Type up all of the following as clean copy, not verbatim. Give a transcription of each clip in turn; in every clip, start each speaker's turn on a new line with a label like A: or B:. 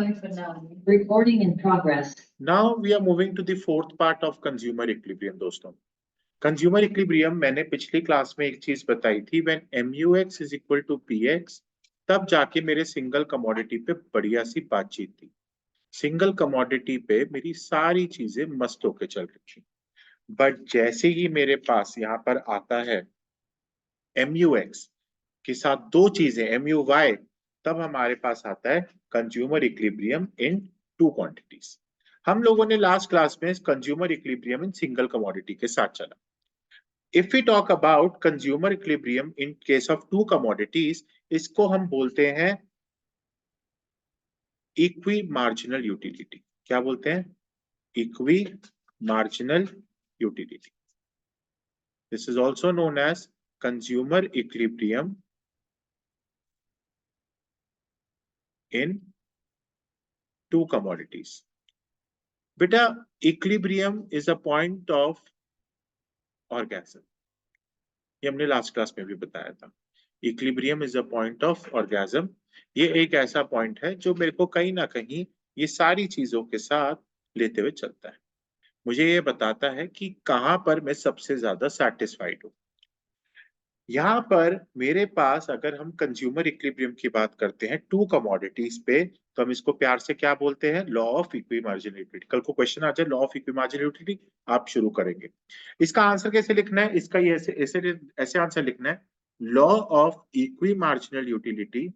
A: Recording in progress.
B: Now we are moving to the fourth part of consumer equilibrium दोस्तों. Consumer equilibrium मैंने पिछली class में एक चीज बताई थी, when MUX is equal to PX, तब जाके मेरे सिंगल कमोडिटी पे बढ़िया सी बातचीत थी. सिंगल कमोडिटी पे मेरी सारी चीजें मस्त होके चल रही थी. बट जैसे ही मेरे पास यहाँ पर आता है MUX के साथ दो चीजें MUY, तब हमारे पास आता है कंज्यूमर इक्विलिब्रियम इन टू क्वांटिटीज. हम लोगों ने लास्ट क्लास में consumer equilibrium in single commodity के साथ चला. If we talk about consumer equilibrium in case of two commodities, इसको हम बोलते हैं equi-marginal utility. क्या बोलते हैं? Equi-marginal utility. This is also known as consumer equilibrium in two commodities. बेटा, equilibrium is a point of orgasm. ये हमने लास्ट क्लास में भी बताया था. Equilibrium is a point of orgasm. ये एक ऐसा पॉइंट है जो मेरे को कहीं ना कहीं ये सारी चीजों के साथ लेते हुए चलता है. मुझे ये बताता है कि कहां पर मैं सबसे ज्यादा सेटिस्फाइड हूं. यहाँ पर मेरे पास अगर हम कंज्यूमर इक्विलिब्रियम की बात करते हैं टू कमोडिटीज पे, तो हम इसको प्यार से क्या बोलते हैं? Law of equimarginal utility. कल को क्वेश्चन आ जाए लॉ ऑफ इक्विमार्जिनल यूटिलिटी, आप शुरू करेंगे. इसका आंसर कैसे लिखना है? इसका ये ऐसे आंसर लिखना है. Law of equimarginal utility,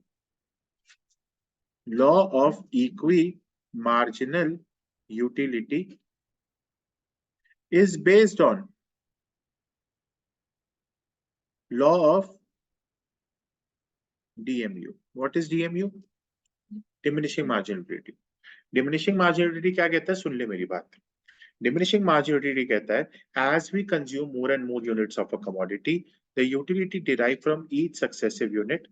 B: law of equimarginal utility is based on law of DMU. What is DMU? Diminishing marginal utility. Diminishing marginal utility क्या कहता है? सुन ले मेरी बात. Diminishing marginal utility कहता है as we consume more and more units of a commodity, the utility derived from each successive unit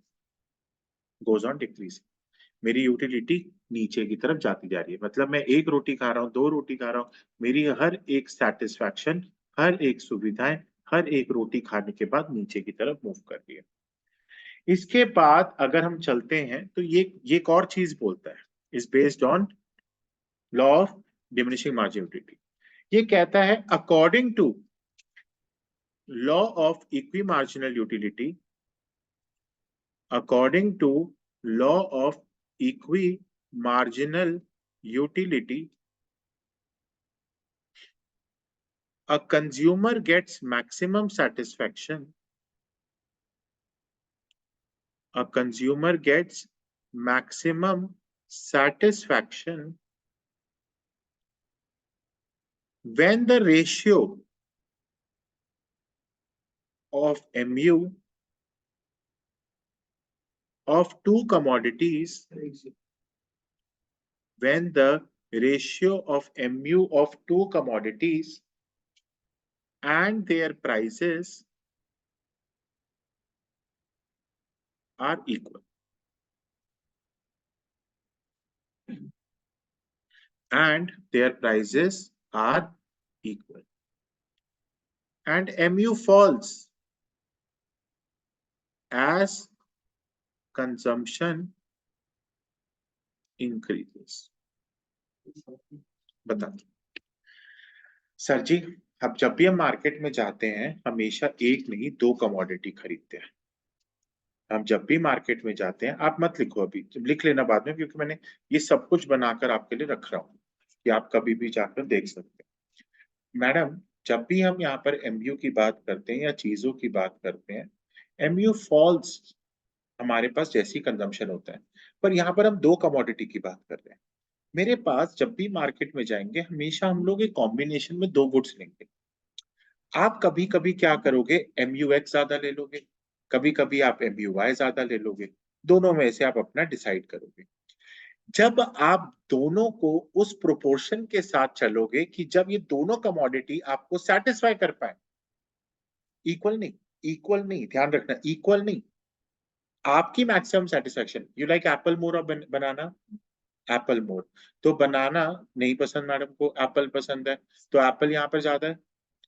B: goes on decreasing. मेरी utility नीचे की तरफ जाती जा रही है. मतलब मैं एक रोटी खा रहा हूँ, दो रोटी खा रहा हूँ, मेरी हर एक सेटिस्फैक्शन, हर एक सुविधाएं, हर एक रोटी खाने के बाद नीचे की तरफ मूव कर रही है. इसके बाद अगर हम चलते हैं तो ये एक और चीज बोलता है, is based on law of diminishing marginal utility. ये कहता है according to law of equimarginal utility, according to law of equimarginal utility, a consumer gets maximum satisfaction, a consumer gets maximum satisfaction when the ratio of MU of two commodities, when the ratio of MU of two commodities and their prices are equal. And their prices are equal. And MU falls as consumption increases. बता sir जी, अब जब भी हम market में जाते हैं हमेशा एक नहीं दो कमोडिटी खरीदते हैं. हम जब भी मार्केट में जाते हैं, आप मत लिखो अभी, लिख लेना बाद में, क्योंकि मैंने ये सब कुछ बनाकर आपके लिए रख रहा हूँ कि आप कभी भी जाकर देख सकते हैं. मैडम, जब भी हम यहाँ पर MU की बात करते हैं या चीजों की बात करते हैं, MU फॉल्स हमारे पास जैसी कंजम्पशन होता है. पर यहाँ पर हम दो कमोडिटी की बात कर रहे हैं. मेरे पास जब भी मार्केट में जाएंगे हमेशा हम लोग एक कॉम्बिनेशन में दो गुड्स लेंगे. आप कभी कभी क्या करोगे? MUX ज्यादा ले लोगे, कभी कभी आप MUY ज्यादा ले लोगे. दोनों में से आप अपना डिसाइड करोगे. जब आप दोनों को उस प्रोपोर्शन के साथ चलोगे कि जब ये दोनों कमोडिटी आपको सेटिस्फाई कर पाए, इक्वल नहीं, ध्यान रखना, इक्वल नहीं, आपकी maximum satisfaction. You like apple more और बनाना? एप्पल मोर. तो बनाना नहीं पसंद मैडम को, एप्पल पसंद है, तो एप्पल यहाँ पर ज्यादा है.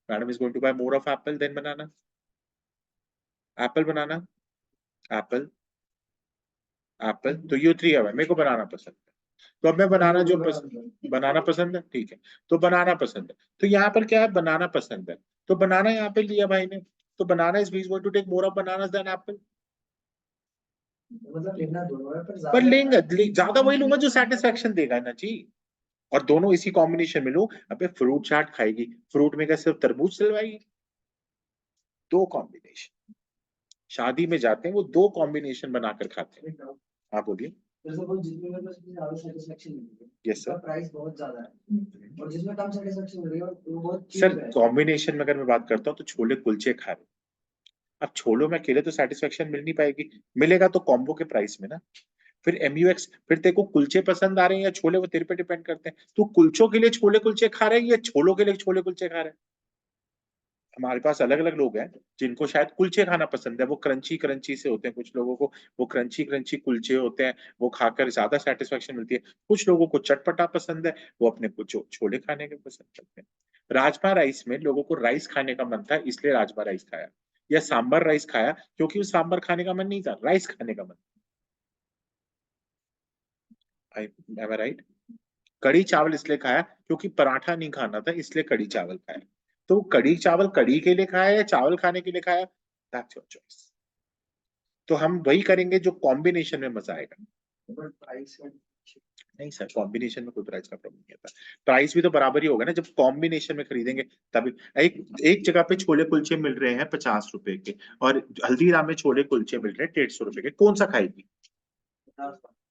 B: Madam is going to buy more of apple then banana. Apple banana, apple, apple, तो यू थ्री है, मेरे को बनाना पसंद है. तो अब मैं बनाना पसंद है, ठीक है, तो बनाना पसंद है, तो यहाँ पर क्या है, बनाना पसंद है, तो बनाना यहाँ पे लिया भाई ने, तो banana is going to take more of bananas then apple.
A: मतलब लेना दोनों है पर
B: पर
A: ज्यादा
B: ज्यादा वही लूंगा जो सेटिस्फेक्शन देगा ना जी। और दोनों इसी कॉम्बिनेशन में लूं, अबे फ्रूट चाट खाएगी, फ्रूट में क्या सिर्फ तरबूज चलवाएगी? दो कॉम्बिनेशन, शादी में जाते हैं वो दो कॉम्बिनेशन बनाकर खाते हैं। आप बोलिए।
A: जैसे वो जिसमें मेरे को सबसे ज्यादा सेटिस्फेक्शन मिली है
B: यस
A: उसका
B: सर।
A: प्राइस बहुत ज्यादा है और जिसमें कम सेटिस्फेक्शन मिल रही है वो बहुत
B: सर
A: चीप है।
B: कॉम्बिनेशन में अगर मैं बात करता हूँ तो छोले कुलचे खा रहे, अब छोलों में अकेले तो सेटिस्फेक्शन मिल नहीं पाएगी, मिलेगा तो कॉम्बो के प्राइस में ना। फिर एमयूएक्स, फिर तेरे को कुलचे पसंद आ रहे हैं या छोले, वो तेरे पे डिपेंड करते हैं, तू कुलचों के लिए छोले कुलचे खा रहे हैं या छोलों के लिए छोले कुलचे खा रहे हैं। हमारे पास अलग अलग लोग हैं जिनको शायद कुलचे खाना पसंद है, वो क्रंची क्रंची से होते हैं, कुछ लोगों को वो क्रंची क्रंची कुलचे होते हैं, वो खाकर ज्यादा सेटिस्फेक्शन मिलती है। कुछ लोगों को चटपटा पसंद है, वो अपने को छोले खाने के पसंद करते हैं। राजमा राइस में लोगों को राइस खाने का मन था इसलिए राजमा राइस खाया, या सांबर राइस खाया क्योंकि वो सांबर खाने का मन नहीं था, राइस खाने का मन। एम आई राइट? कड़ी चावल इसलिए खाया क्योंकि पराठा नहीं खाना था इसलिए कड़ी चावल खाया। तो कड़ी चावल कड़ी के लिए खाया या चावल खाने के लिए खाया, दैट्स योर चॉइस। तो हम वही करेंगे जो कॉम्बिनेशन में मजा आएगा।
A: बट प्राइस
B: नहीं सर, कॉम्बिनेशन में कोई प्राइस का प्रॉब्लम नहीं आता, प्राइस भी तो बराबर ही होगा ना जब कॉम्बिनेशन में खरीदेंगे तभी। एक एक जगह पे छोले कुलचे मिल रहे हैं 50 रुपए के, और हल्दीराम में छोले कुलचे मिल रहे हैं 150 रुपए के, कौन सा खाएगी?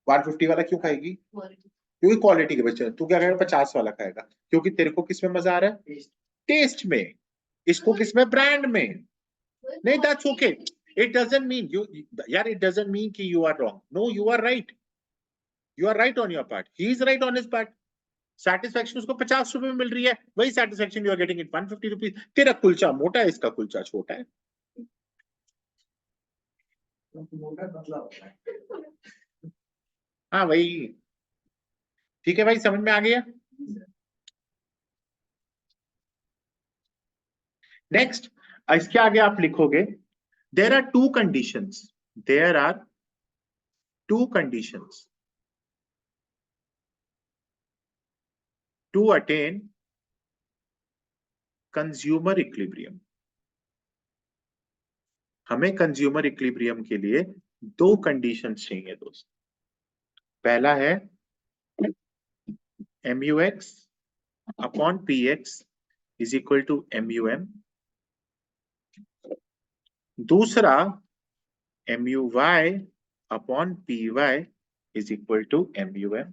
B: 150 वाला क्यों खाएगी? क्योंकि क्वालिटी के बच्चे, तू क्या कहेगा 50 वाला खाएगा क्योंकि तेरे को किस में मजा आ रहा है? टेस्ट में। इसको किस में? ब्रांड में। नहीं, that's okay, it doesn't mean you, यार इट डजंट मीन कि you are wrong, no you are right, you are right on your part, he is right on his part. Satisfaction उसको 50 रुपए में मिल रही है, वही satisfaction you are getting it 150 rupees. तेरा कुलचा मोटा है, इसका कुलचा छोटा है।
A: मोटा पतला होता है।
B: हाँ वही। ठीक है भाई, समझ में आ गया। नेक्स्ट, इसके आगे आप लिखोगे there are two conditions, there are two conditions to attain consumer equilibrium. हमें कंज्यूमर इक्विलिब्रियम के लिए दो कंडीशंस चाहिए दोस्त। पहला है MUX upon PX is equal to MUM। दूसरा MUY upon PY is equal to MUM।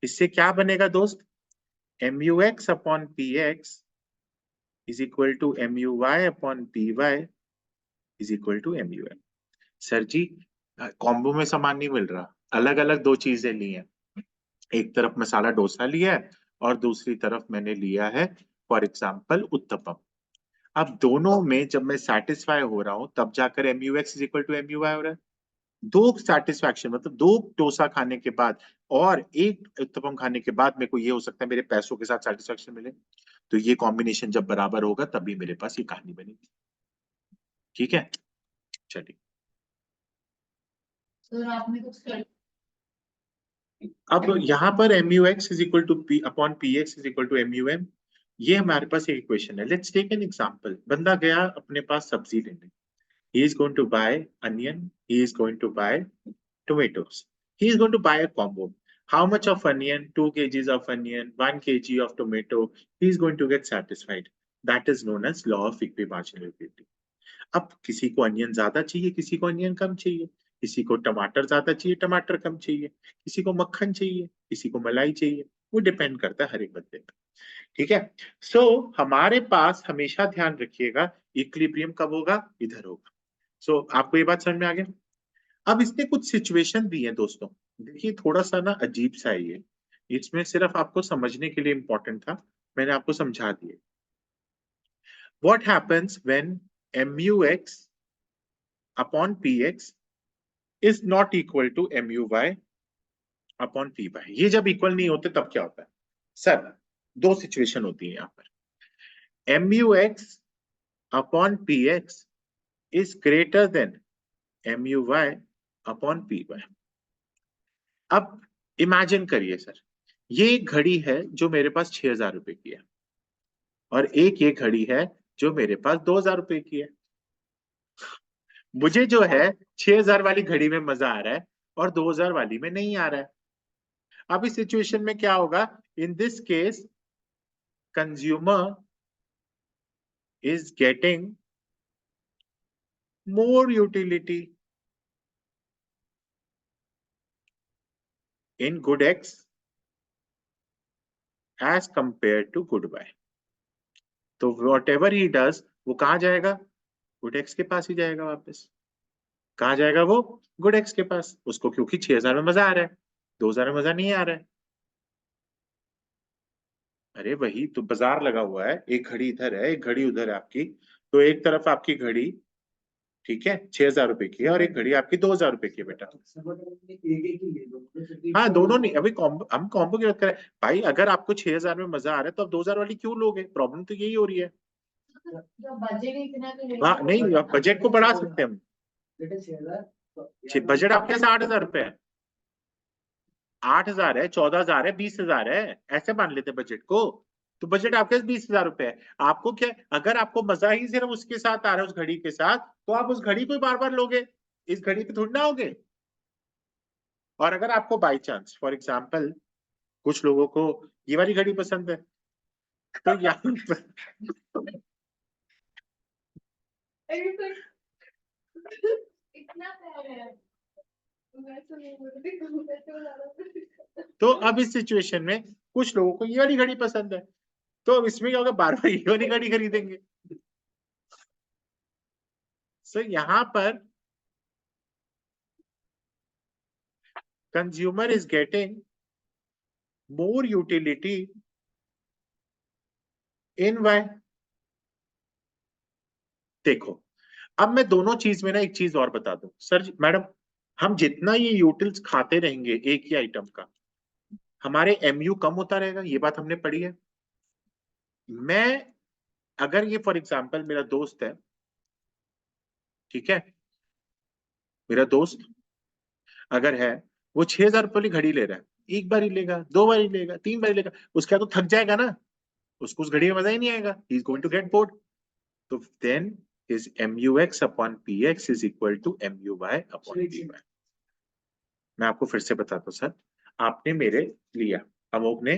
B: इससे क्या बनेगा दोस्त? MUX upon PX is equal to MUY upon PY is equal to MUM। Sir जी, कॉम्बो में सामान नहीं मिल रहा, अलग अलग दो चीजें ली हैं, एक तरफ मसाला डोसा लिया है और दूसरी तरफ मैंने लिया है फॉर एग्जाम्पल उत्तपम। अब दोनों में जब मैं सेटिस्फाई हो रहा हूं तब जाकर MUX is equal to MUY हो रहा है। दो सेटिस्फैक्शन मतलब दो डोसा खाने के बाद और एक उत्तपम खाने के बाद मेरे को ये हो सकता है मेरे पैसों के साथ सेटिस्फैक्शन मिले। तो ये कॉम्बिनेशन जब बराबर होगा तभी मेरे पास ये कहानी बनेगी। ठीक है, चलिए।
A: सर आपने कुछ कर
B: अब यहाँ पर MUX is equal to P upon PX is equal to MUM, ये हमारे पास एक इक्वेशन है। Let's take an example. बंदा गया अपने पास सब्जी लेने, he is going to buy onion, he is going to buy tomatoes, he is going to buy a combo. How much of onion? 2 kgs of onion, 1 kg of tomato, he is going to get satisfied. That is known as law of equimarginability. अब किसी को onion ज्यादा चाहिए, किसी को onion कम चाहिए, किसी को टमाटर ज्यादा चाहिए, टमाटर कम चाहिए, किसी को मक्खन चाहिए, किसी को मलाई चाहिए, वो डिपेंड करता है हर एक बंदे पे। ठीक है, सो हमारे पास हमेशा ध्यान रखिएगा इक्विलिब्रियम कब होगा? इधर होगा। सो आपको ये बात समझ में आ गया। अब इसने कुछ सिचुएशन दी है दोस्तों, देखिए थोड़ा सा ना अजीब सा है ये, इसमें सिर्फ आपको समझने के लिए इंपॉर्टेंट था, मैंने आपको समझा दिए। What happens when MUX upon PX is not equal to MUY upon PY? ये जब इक्वल नहीं होते तब क्या होता है? सर दो सिचुएशन होती है यहाँ पर। MUX upon PX is greater than MUY upon PY. अब इमेजिन करिए सर, ये एक घड़ी है जो मेरे पास 6,000 रुपए की है, और एक ये घड़ी है जो मेरे पास 2,000 रुपए की है। मुझे जो है 6,000 वाली घड़ी में मजा आ रहा है और 2,000 वाली में नहीं आ रहा है। अब इस सिचुएशन में क्या होगा? In this case consumer is getting more utility in good X as compare to good by. तो वॉट एवर ही डज, वो कहाँ जाएगा? गुड एक्स के पास ही जाएगा वापस। कहाँ जाएगा वो? गुड एक्स के पास। उसको क्योंकि 6,000 में मजा आ रहा है, 2,000 में मजा नहीं आ रहा है। अरे वही तो बाजार लगा हुआ है, एक घड़ी इधर है एक घड़ी उधर है आपकी। तो एक तरफ आपकी घड़ी ठीक है 6,000 रुपए की है और एक घड़ी आपकी 2,000 रुपए की है बेटा।
A: एक एक ही ले लो, तो फिर भी
B: हाँ दोनों नहीं, अभी कॉम्बो, हम कॉम्बो की बात करें। भाई अगर आपको 6,000 में मजा आ रहा है तो आप 2,000 वाली क्यों लोगे? प्रॉब्लम तो यही हो रही है।
C: बजट इतना तो
B: हाँ नहीं, आप बजट को बढ़ा सकते हैं हम।
A: बेटे 6,000
B: बजट आपके पास 8,000 रुपए है, 8,000 है, 14,000 है, 20,000 है, ऐसे मान लेते हैं बजट को। तो बजट आपके पास 20,000 रुपए है। आपको क्या, अगर आपको मजा ही सिर्फ उसके साथ आ रहा है, उस घड़ी के साथ, तो आप उस घड़ी को ही बार बार लोगे, इस घड़ी पे थोड़ी ना होगे। और अगर आपको बाई चांस फॉर एग्जाम्पल कुछ लोगों को ये वाली घड़ी पसंद है, तो यहाँ पर
C: इतना प्यार है। मैं तो नहीं बोलती, मैं तो ज्यादा
B: तो अब इस सिचुएशन में कुछ लोगों को ये वाली घड़ी पसंद है, तो अब इसमें क्या होगा? बार बार ये वाली घड़ी खरीदेंगे। सो यहाँ पर consumer is getting more utility in Y. देखो, अब मैं दोनों चीज में ना एक चीज और बता दूं सर मैडम, हम जितना ये यूटिल्स खाते रहेंगे एक ही आइटम का, हमारे एमयू कम होता रहेगा, ये बात हमने पढ़ी है। मैं, अगर ये फॉर एग्जांपल मेरा दोस्त है, ठीक है, मेरा दोस्त अगर है, वो 6,000 रुपये वाली घड़ी ले रहा है, एक बार ही लेगा, दो बार ही लेगा, तीन बार ही लेगा, उसके बाद तो थक जाएगा ना, उसको उस घड़ी में मजा ही नहीं आएगा, he is going to get bored. तो then his MUX upon PX is equal to MUY upon PY। मैं आपको फिर से बताता हूँ सर, आपने मेरे लिया, अमोक ने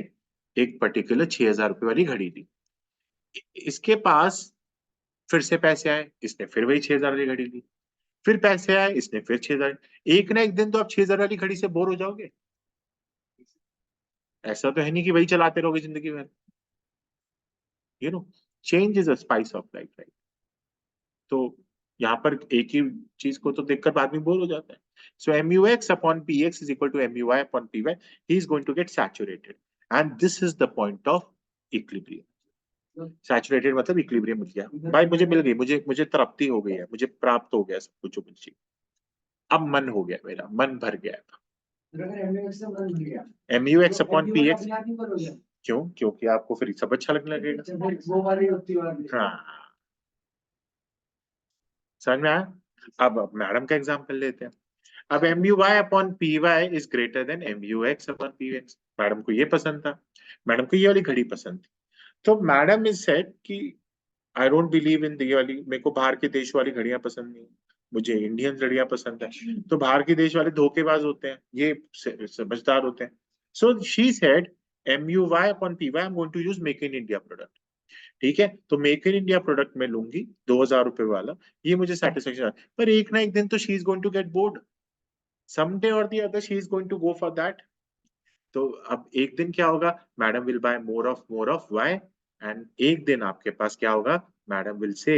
B: एक पर्टिकुलर 6,000 रुपये वाली घड़ी ली, इसके पास फिर से पैसे आए, इसने फिर वही 6,000 वाली घड़ी ली, फिर पैसे आए, इसने फिर 6,000। एक ना एक दिन तो आप 6,000 वाली घड़ी से बोर हो जाओगे। ऐसा तो है नहीं कि वही चलाते रहोगे जिंदगी भर, you know, change is a spice of life, right? तो यहाँ पर एक ही चीज को तो देखकर आदमी बोर हो जाता है। सो MUX upon PX is equal to MUY upon PY, he is going to get saturated and this is the point of equilibrium। Saturated मतलब इक्विलिब्रियम मिल गया भाई, मुझे मिल गई, मुझे मुझे तृप्ति हो गई है, मुझे प्राप्त हो गया सब कुछ जो मुझे, अब मन हो गया, मेरा मन भर गया। MUX upon PX, क्यों? क्योंकि आपको फिर सब अच्छा लगने लगेगा।
A: वो वाली होती है।
B: हाँ, समझ में आया? अब मैडम का एग्जांपल लेते हैं। अब MUY upon PY is greater than MUX upon PX। Madam को ये पसंद था, मैडम को ये वाली घड़ी पसंद थी, तो मैडम इज सेड कि आई डोंट बिलीव इन दी वाली, मेरे को बाहर के देश वाली घड़ियां पसंद नहीं, मुझे इंडियन घड़ियां पसंद है। तो बाहर के देश वाले धोखेबाज होते हैं, ये समझदार होते हैं। So she said MUY upon PY I am going to use make in India product. ठीक है, तो मेक इन इंडिया प्रोडक्ट में लूंगी 2,000 रुपए वाला, ये मुझे सेटिस्फेक्शन। पर एक ना एक दिन तो she is going to get bored, someday or the other she is going to go for that। तो अब एक दिन क्या होगा? Madam will buy more of Y, and एक दिन आपके पास क्या होगा? Madam will say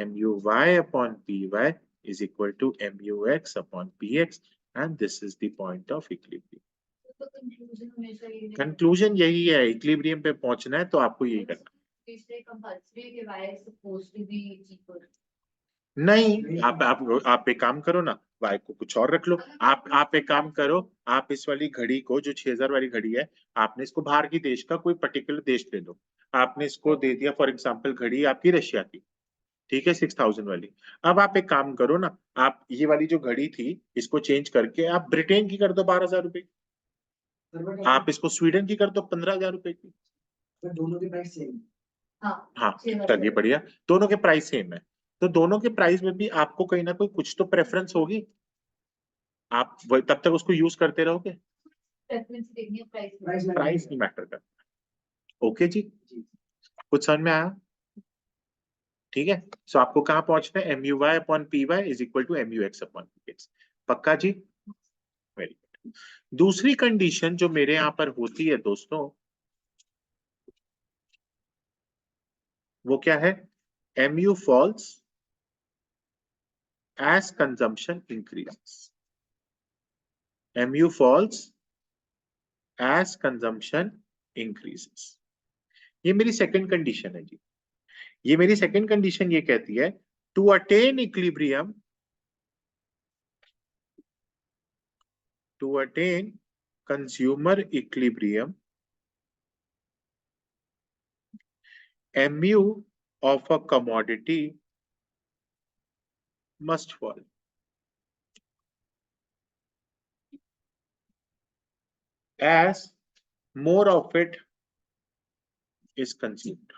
B: MUY upon PY is equal to MUX upon PX and this is the point of equilibrium।
C: तो कंक्लूजन हमेशा ये
B: कंक्लूजन यही है, इक्विलिब्रियम पे पहुंचना है तो आपको यही करना।
C: इसलिए कंपल्सरी है कि y is supposed to be equal।
B: नहीं, आप एक काम करो ना, वाई को कुछ और रख लो। आप एक काम करो, आप इस वाली घड़ी को, जो 6,000 वाली घड़ी है, आपने इसको बाहर की देश का कोई पर्टिकुलर देश ले लो, आपने इसको दे दिया फॉर एग्जांपल घड़ी आपकी रशिया की, ठीक है 6,000 वाली। अब आप एक काम करो ना, आप ये वाली जो घड़ी थी इसको चेंज करके आप ब्रिटेन की कर दो 12,000 रुपए।
A: सर बट
B: आप इसको स्वीडन की कर दो 15,000 रुपए की।
A: दोनों के प्राइस सेम।
B: हाँ चलिए बढ़िया, दोनों के प्राइस सेम है, तो दोनों के प्राइस में भी आपको कहीं ना कोई कुछ तो प्रेफरेंस होगी, आप तब तक उसको यूज करते रहोगे,
C: प्राइस
B: प्राइस नहीं मैटर करता। ओके जी, कुछ समझ में आया? ठीक है, सो आपको कहाँ पहुंचना है, MUY/PY is equal to MUX/PX। पक्का जी, वेरी गुड। दूसरी कंडीशन जो मेरे यहाँ पर होती है दोस्तों, वो क्या है, MU falls as consumption increases, MU falls as consumption increases. ये मेरी सेकंड कंडीशन है जी। ये मेरी सेकंड कंडीशन ये कहती है, to attain equilibrium, to attain consumer equilibrium, MU of a commodity must fall as more of it is consumed।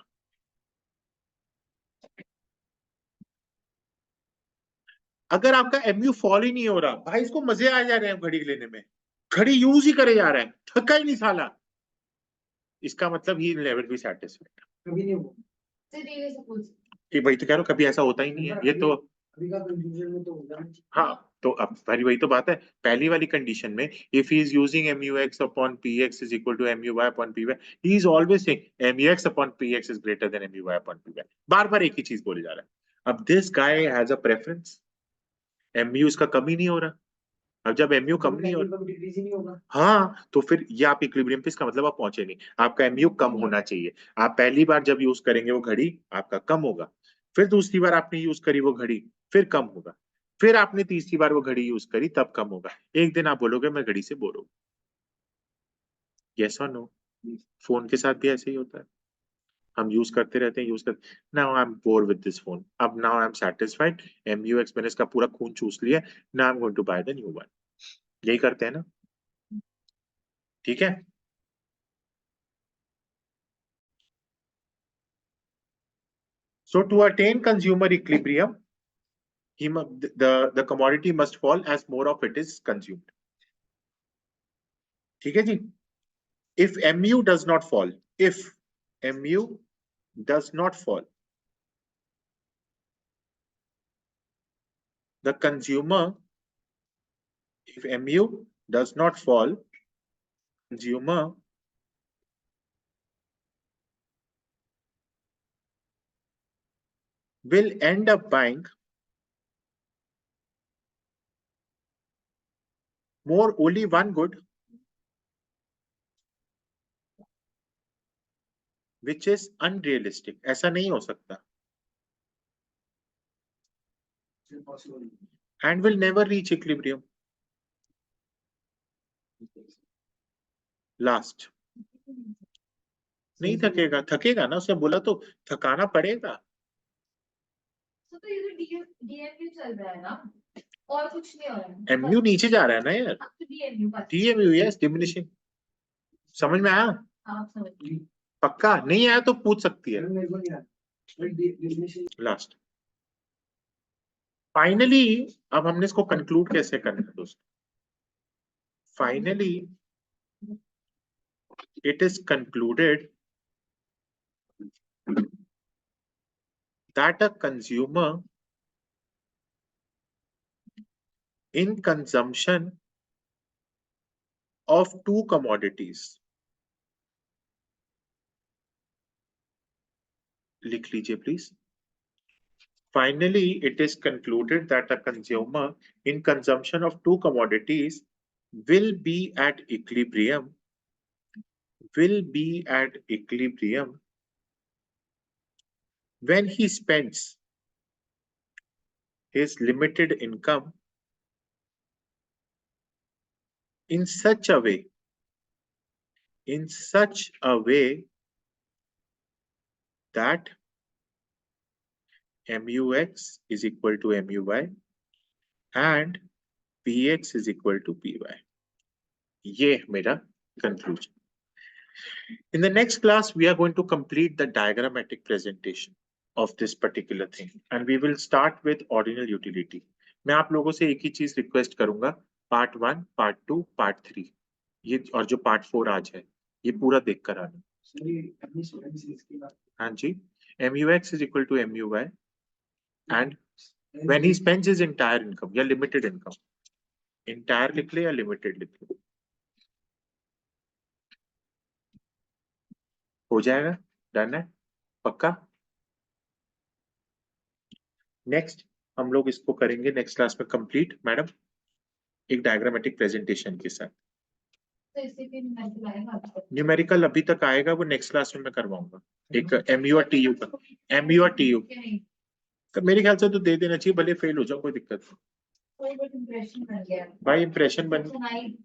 B: अगर आपका MU फॉल ही नहीं हो रहा, भाई इसको मजे आ जा रहे हैं घड़ी लेने में, घड़ी यूज ही करे जा रहे हैं, थका ही नहीं साला, इसका मतलब ही नेवर बी सेटिस्फाइड।
A: कभी नहीं हुआ।
B: कि भाई तो कह रहा हूं, कभी ऐसा होता ही नहीं है, ये तो
A: अभी का कंफ्यूजन में तो होगा।
B: हाँ, तो अब भाई वही तो बात है, पहली वाली कंडीशन में if he is using MUX/PX is equal to MUY/PY, he is always saying MUX/PX is greater than MUY/PY, बार बार एक ही चीज बोले जा रहा है। अब this guy has a preference, MU इसका कम ही नहीं हो रहा, अब जब MU कम नहीं हो रहा,
A: डिक्रीज ही नहीं होगा।
B: हाँ तो फिर ये आप इक्विलिब्रियम पे, इसका मतलब आप पहुंचे नहीं, आपका MU कम होना चाहिए। आप पहली बार जब यूज करेंगे वो घड़ी, आपका कम होगा, फिर दूसरी बार आपने यूज करी वो घड़ी, फिर कम होगा, फिर आपने तीसरी बार वो घड़ी यूज करी तब कम होगा। एक दिन आप बोलोगे मैं घड़ी से बोर हूँ, यस और नो? फोन के साथ भी ऐसे ही होता है, हम यूज करते रहते हैं, यूज करते, now I am bore with this phone, अब now I am satisfied, MUX मैंने इसका पूरा खून चूस लिया, now I am going to buy the new one. यही करते हैं ना, ठीक है? So to attain consumer equilibrium, the commodity must fall as more of it is consumed. ठीक है जी? If MU does not fall, if MU does not fall, the consumer, if MU does not fall, consumer will end up buying more only one good, which is unrealistic. ऐसा नहीं हो सकता, and will never reach equilibrium. Last, नहीं थकेगा, थकेगा ना, उसने बोला तो थकाना पड़ेगा।
C: तो ये जो DMU चल रहा है ना, और कुछ नहीं हो रहा है।
B: MU नीचे जा रहा है ना यार,
C: तो DMU का
B: DMU यस, डिमिनिशिंग। समझ में आया?
C: आप समझिए।
B: पक्का नहीं आया तो पूछ सकती है।
A: मेरे को नहीं आता।
B: लास्ट, फाइनली अब हमने इसको कंक्लूड कैसे करना है दोस्तों? Finally it is concluded that a consumer in consumption of two commodities, लिख लीजिए please. Finally, it is concluded that a consumer in consumption of two commodities will be at equilibrium, will be at equilibrium when he spends his limited income in such a way, in such a way that MUX is equal to MUY and PX is equal to PY। ये मेरा conclusion. In the next class, we are going to complete the diagrammatic presentation of this particular thing, and we will start with ordinal utility. मैं आप लोगों से एक ही चीज request करूंगा, पार्ट 1, पार्ट 2, पार्ट 3, ये और जो पार्ट 4 आज है, ये पूरा देख कर आना। हाँ जी, MUX is equal to MUY and when he spends his entire income या limited income, entire लिख ले या limited लिख ले, हो जाएगा, डन है, पक्का। नेक्स्ट हम लोग इसको करेंगे नेक्स्ट क्लास में कंप्लीट, मैडम, एक डायग्रामेटिक प्रेजेंटेशन के साथ।
C: तो इसी पे न्यूमेरिकल आएगा आपको।
B: न्यूमेरिकल अभी तक आएगा, वो नेक्स्ट क्लास में मैं करवाऊंगा, एक MU और TU का, MU और TU
C: कि नहीं
B: तो मेरे ख्याल से तो दे देना चाहिए, भले फेल हो जाओ कोई दिक्कत नहीं
C: कोई बट इंप्रेशन बन गया
B: भाई, इंप्रेशन बन,
C: सुनाई